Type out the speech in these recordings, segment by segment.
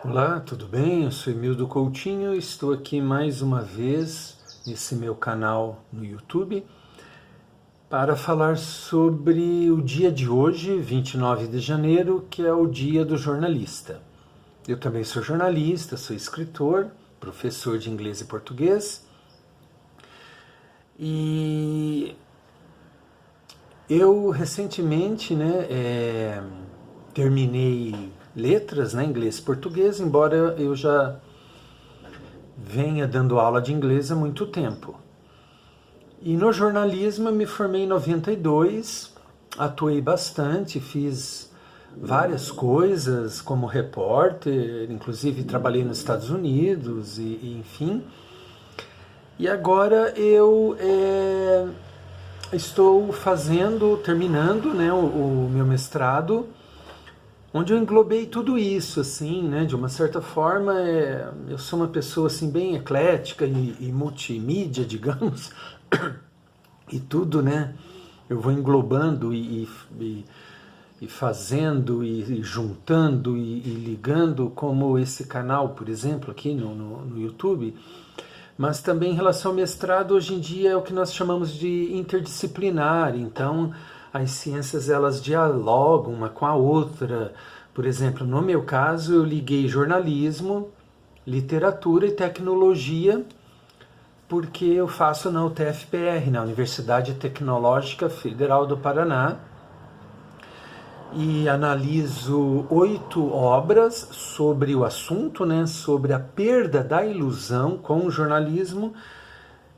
Olá, tudo bem? Eu sou Emildo Coutinho, estou aqui mais uma vez nesse meu canal no YouTube para falar sobre o dia de hoje, 29 de janeiro, que é o Dia do Jornalista. Eu também sou jornalista, sou escritor, professor de inglês e português e eu recentemente terminei letras, inglês e português, embora eu já venha dando aula de inglês há muito tempo. E no jornalismo eu me formei em 92, atuei bastante, fiz várias coisas como repórter, inclusive trabalhei nos Estados Unidos, enfim. E agora eu estou terminando o meu mestrado, onde eu englobei tudo isso, assim, de uma certa forma, eu sou uma pessoa assim bem eclética e multimídia, digamos, e tudo, eu vou englobando e fazendo e juntando e ligando, como esse canal, por exemplo, aqui no YouTube. Mas também em relação ao mestrado, hoje em dia é o que nós chamamos de interdisciplinar. Então, as ciências elas dialogam uma com a outra. Por exemplo, no meu caso, eu liguei jornalismo, literatura e tecnologia, porque eu faço na UTFPR, na Universidade Tecnológica Federal do Paraná, e analiso 8 obras sobre o assunto, sobre a perda da ilusão com o jornalismo.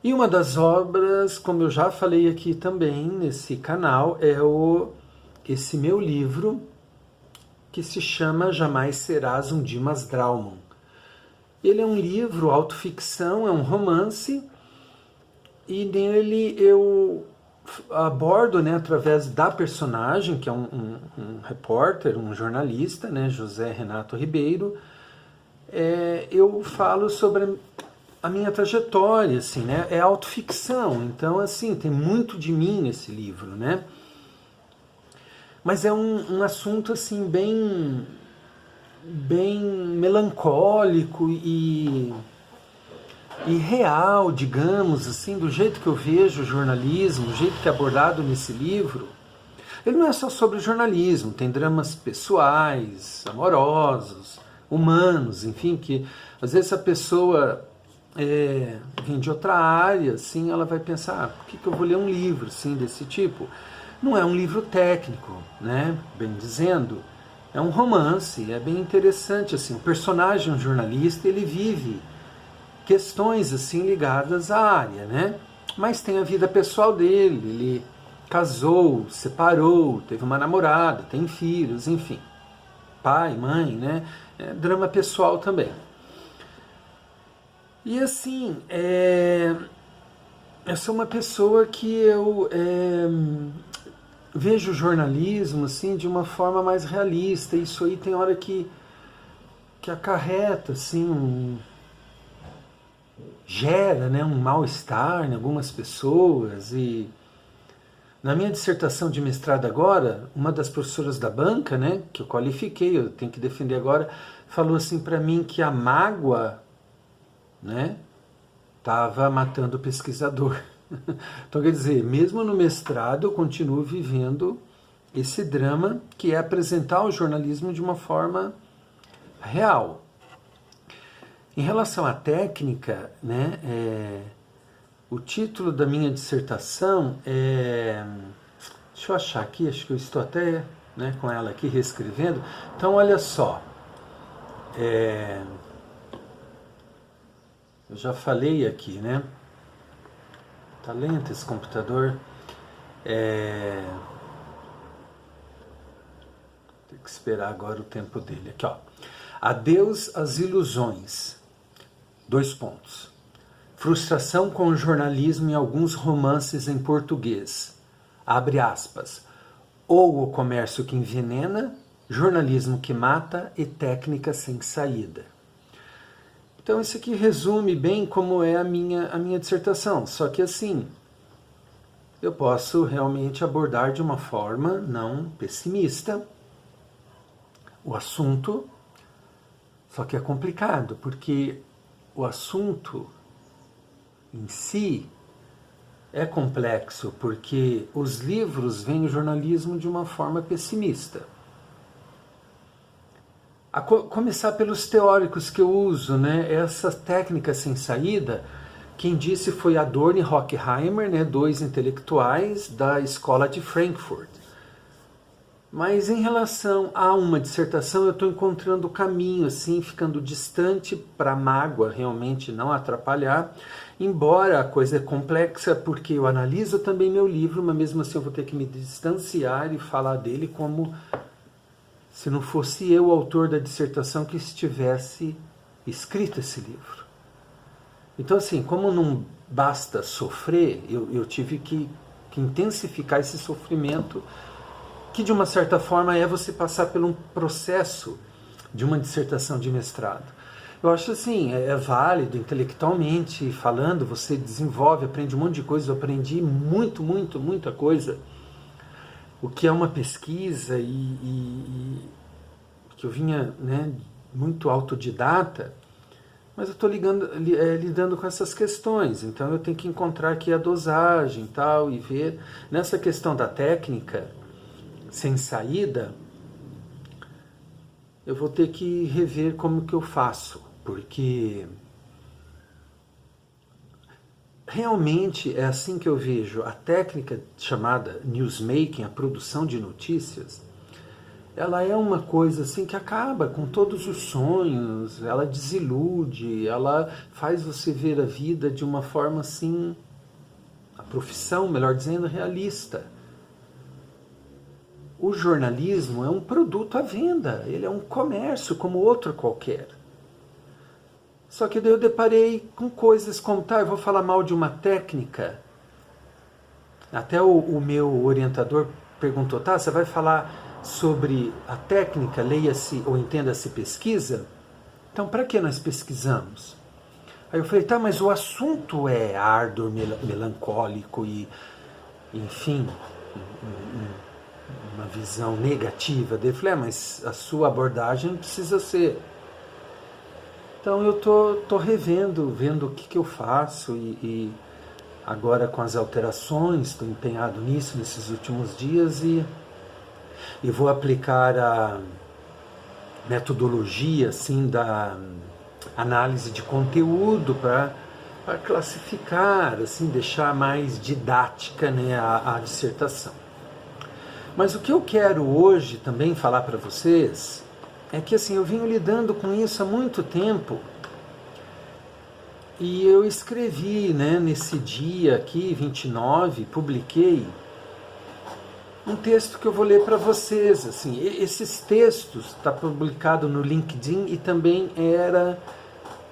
E uma das obras, como eu já falei aqui também nesse canal, é esse meu livro, que se chama Jamais Serás um Dimas Drauman. Ele é um livro, autoficção, é um romance, e nele eu abordo, através da personagem, que é um repórter, um jornalista, José Renato Ribeiro, eu falo sobre a minha trajetória, assim, é autoficção, então, assim, tem muito de mim nesse livro, Mas é um assunto, assim, bem melancólico e real, digamos, assim, do jeito que eu vejo o jornalismo, do jeito que é abordado nesse livro. Ele não é só sobre jornalismo, tem dramas pessoais, amorosos, humanos, enfim, que às vezes a pessoa vem de outra área, assim, ela vai pensar, por que eu vou ler um livro assim, desse tipo? Não é um livro técnico, bem dizendo, é um romance, é bem interessante, assim, o personagem, um jornalista, ele vive questões assim ligadas à área, Mas tem a vida pessoal dele, ele casou, separou, teve uma namorada, tem filhos, enfim, pai, mãe, É drama pessoal também. E assim, eu sou uma pessoa que eu vejo o jornalismo assim de uma forma mais realista. Isso aí tem hora que acarreta assim gera um mal-estar em algumas pessoas. E na minha dissertação de mestrado agora, uma das professoras da banca, que eu qualifiquei, eu tenho que defender agora, falou assim para mim que a mágoa estava matando o pesquisador. Então, quer dizer, mesmo no mestrado eu continuo vivendo esse drama que é apresentar o jornalismo de uma forma real. Em relação à técnica, o título da minha dissertação é... Deixa eu achar aqui, acho que eu estou até com ela aqui reescrevendo. Então, olha só. Eu já falei aqui, Tá lento esse computador. Tem que esperar agora o tempo dele. Aqui, ó. Adeus às ilusões. 2 pontos. Frustração com o jornalismo em alguns romances em português. Abre aspas. Ou o comércio que envenena, jornalismo que mata e técnica sem saída. Então isso aqui resume bem como é a minha dissertação. Só que assim, eu posso realmente abordar de uma forma não pessimista o assunto, Só que é complicado, porque o assunto em si é complexo, porque os livros veem o jornalismo de uma forma pessimista. A começar pelos teóricos que eu uso, né? Essa técnica sem saída, quem disse foi Adorno e Horkheimer, né? Dois intelectuais da escola de Frankfurt. Mas em relação a uma dissertação, eu estou encontrando o caminho, assim, ficando distante para a mágoa realmente não atrapalhar, embora a coisa é complexa, porque eu analiso também meu livro, mas mesmo assim eu vou ter que me distanciar e falar dele como se não fosse eu o autor da dissertação que estivesse escrito esse livro. Então, assim, como não basta sofrer, eu tive que intensificar esse sofrimento, que de uma certa forma é você passar por um processo de uma dissertação de mestrado. Eu acho assim, é válido intelectualmente falando, você desenvolve, aprende um monte de coisa, eu aprendi muita coisa, o que é uma pesquisa e que eu vinha, né, muito autodidata, mas eu estou lidando com essas questões, então eu tenho que encontrar aqui a dosagem e tal, e ver nessa questão da técnica sem saída, eu vou ter que rever como que eu faço, porque realmente é assim que eu vejo a técnica chamada newsmaking, a produção de notícias. Ela é uma coisa assim que acaba com todos os sonhos, ela desilude, ela faz você ver a vida de uma forma assim, a profissão, melhor dizendo, realista. O jornalismo é um produto à venda, ele é um comércio como outro qualquer. Só que daí eu deparei com coisas como, eu vou falar mal de uma técnica. Até o meu orientador perguntou, você vai falar sobre a técnica, leia-se ou entenda-se pesquisa? Então, para que nós pesquisamos? Aí eu falei, mas o assunto é árduo, melancólico e, enfim, uma visão negativa dele. Eu falei, mas a sua abordagem não precisa ser. Então eu tô revendo, vendo o que eu faço e agora com as alterações, estou empenhado nisso nesses últimos dias e vou aplicar a metodologia assim, da análise de conteúdo para classificar, assim, deixar mais didática, né, a dissertação. Mas o que eu quero hoje também falar para vocês é que assim, eu venho lidando com isso há muito tempo e eu escrevi, né, nesse dia aqui, 29, publiquei um texto que eu vou ler para vocês. Assim, esses textos está publicado no LinkedIn e também era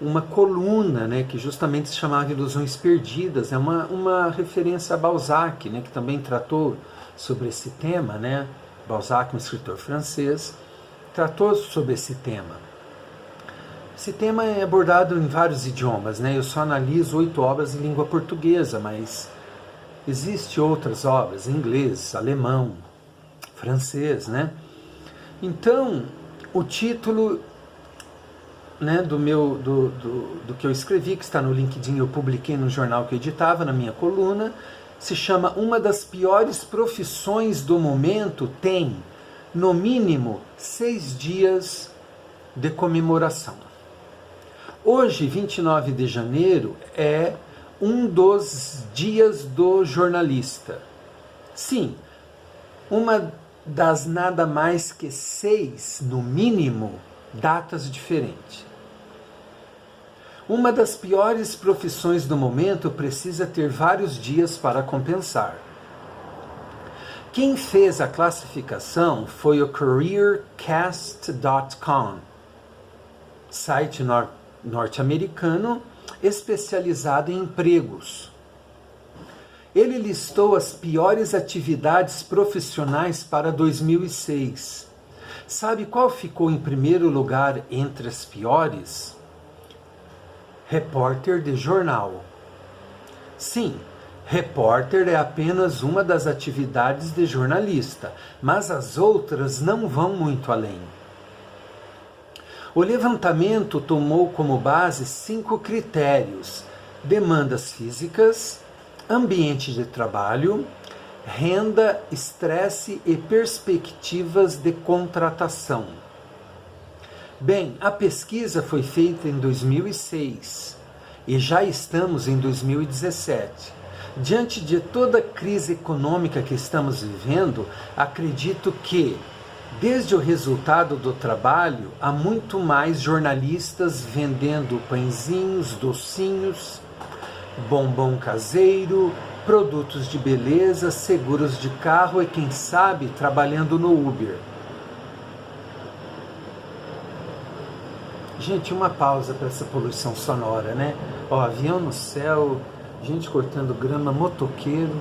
uma coluna, né, que justamente se chamava Ilusões Perdidas. É uma referência a Balzac, né, que também tratou sobre esse tema, né? Balzac, um escritor francês, tratou sobre esse tema. Esse tema é abordado em vários idiomas, né? Eu só analiso 8 obras em língua portuguesa, mas existem outras obras em inglês, alemão, francês, né? Então, o título, né, do que eu escrevi, que está no LinkedIn, eu publiquei no jornal que eu editava, na minha coluna, se chama Uma das piores profissões do momento tem, no mínimo, 6 dias de comemoração. Hoje, 29 de janeiro, é um dos dias do jornalista. Sim, uma das nada mais que 6, no mínimo, datas diferentes. Uma das piores profissões do momento precisa ter vários dias para compensar. Quem fez a classificação foi o CareerCast.com, site norte-americano especializado em empregos. Ele listou as piores atividades profissionais para 2006. Sabe qual ficou em primeiro lugar entre as piores? Repórter de jornal. Sim, repórter é apenas uma das atividades de jornalista, mas as outras não vão muito além. O levantamento tomou como base 5 critérios: demandas físicas, ambiente de trabalho, renda, estresse e perspectivas de contratação. Bem, a pesquisa foi feita em 2006 e já estamos em 2017. Diante de toda a crise econômica que estamos vivendo, acredito que, desde o resultado do trabalho, há muito mais jornalistas vendendo pãezinhos, docinhos, bombom caseiro, produtos de beleza, seguros de carro e, quem sabe, trabalhando no Uber. Gente, uma pausa para essa poluição sonora, né? Ó, avião no céu, gente cortando grama, motoqueiro.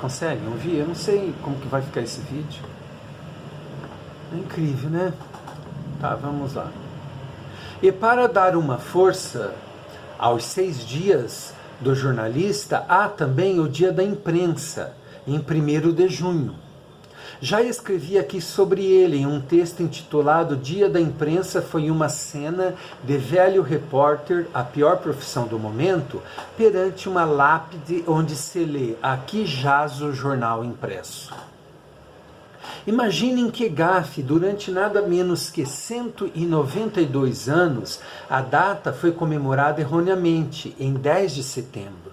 Conseguem ouvir? Eu não sei como que vai ficar esse vídeo. É incrível, né? Tá, vamos lá. E para dar uma força aos 6 dias do jornalista, há também o dia da imprensa, em 1º de junho. Já escrevi aqui sobre ele em um texto intitulado Dia da Imprensa foi uma cena de velho repórter, a pior profissão do momento, perante uma lápide onde se lê: aqui jaz o jornal impresso. Imaginem que gafe, durante nada menos que 192 anos, a data foi comemorada erroneamente, em 10 de setembro.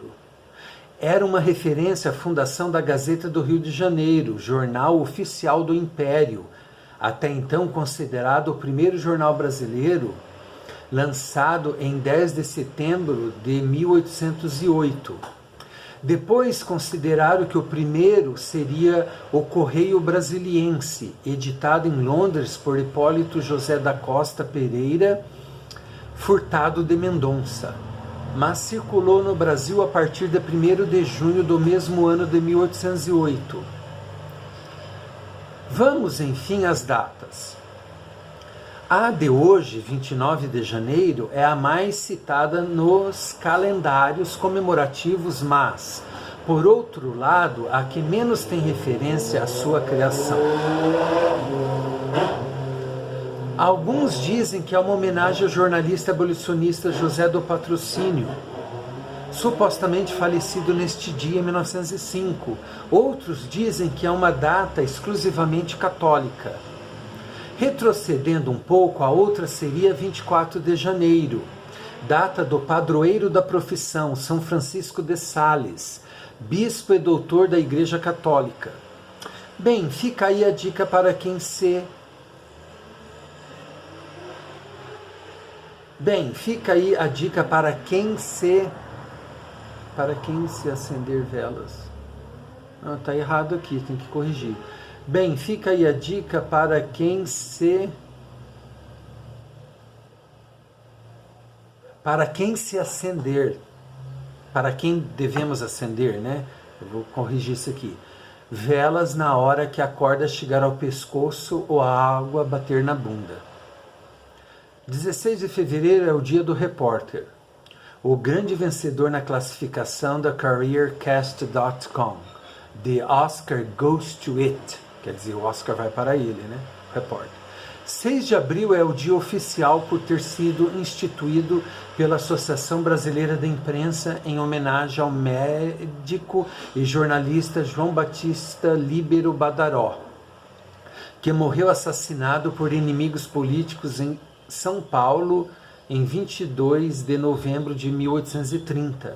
Era uma referência à fundação da Gazeta do Rio de Janeiro, jornal oficial do Império, até então considerado o primeiro jornal brasileiro, lançado em 10 de setembro de 1808. Depois consideraram que o primeiro seria o Correio Brasiliense, editado em Londres por Hipólito José da Costa Pereira Furtado de Mendonça, mas circulou no Brasil a partir de 1º de junho do mesmo ano de 1808. Vamos, enfim, às datas. A de hoje, 29 de janeiro, é a mais citada nos calendários comemorativos, mas, por outro lado, a que menos tem referência à sua criação. Alguns dizem que é uma homenagem ao jornalista abolicionista José do Patrocínio, supostamente falecido neste dia em 1905. Outros dizem que é uma data exclusivamente católica. Retrocedendo um pouco, a outra seria 24 de janeiro, data do padroeiro da profissão, São Francisco de Sales, bispo e doutor da Igreja Católica. Bem, fica aí a dica para quem se acender velas. Não, tá errado aqui, tem que corrigir. Bem, fica aí a dica para quem se acender. Para quem devemos acender, né? Eu vou corrigir isso aqui. Velas na hora que a corda chegar ao pescoço ou a água bater na bunda. 16 de fevereiro é o dia do repórter. O grande vencedor na classificação da CareerCast.com. The Oscar goes to it. Quer dizer, o Oscar vai para ele, né? Repórter. 6 de abril é o dia oficial por ter sido instituído pela Associação Brasileira da Imprensa em homenagem ao médico e jornalista João Batista Líbero Badaró, que morreu assassinado por inimigos políticos em São Paulo em 22 de novembro de 1830.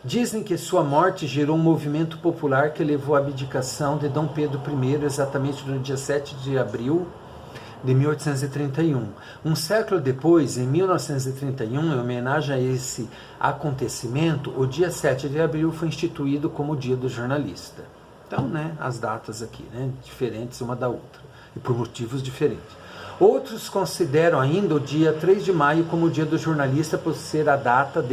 Dizem que sua morte gerou um movimento popular que levou à abdicação de Dom Pedro I, exatamente no dia 7 de abril de 1831. Um século depois, em 1931, em homenagem a esse acontecimento, o dia 7 de abril foi instituído como o Dia do Jornalista. Então, né, as datas aqui, né, diferentes uma da outra, e por motivos diferentes. Outros consideram ainda o dia 3 de maio como o Dia do Jornalista por ser a data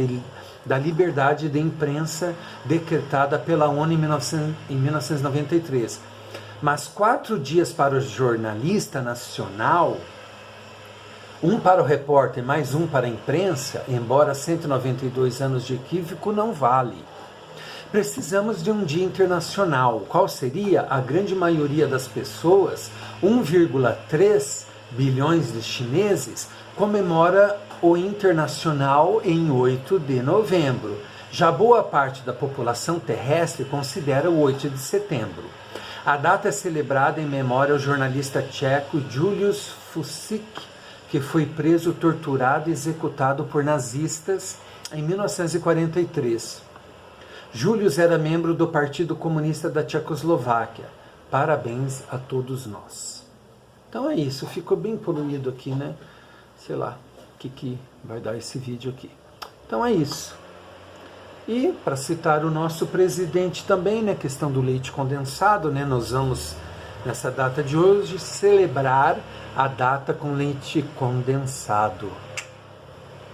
da liberdade de imprensa decretada pela ONU em 1993. Mas 4 dias para o jornalista nacional, um para o repórter mais um para a imprensa, embora 192 anos de equívoco, não vale. Precisamos de um dia internacional. Qual seria? A grande maioria das pessoas, 1,3 bilhões de chineses, comemora o Internacional em 8 de novembro. Já boa parte da população terrestre considera o 8 de setembro. A data é celebrada em memória ao jornalista tcheco Julius Fučík, que foi preso, torturado e executado por nazistas em 1943. Julius era membro do Partido Comunista da Tchecoslováquia. Parabéns a todos nós. Então é isso, ficou bem poluído aqui, né? Sei lá o que vai dar esse vídeo aqui. Então é isso. E, para citar o nosso presidente também, né, questão do leite condensado, né, nós vamos, nessa data de hoje, celebrar a data com leite condensado.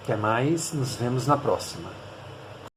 Até mais, nos vemos na próxima.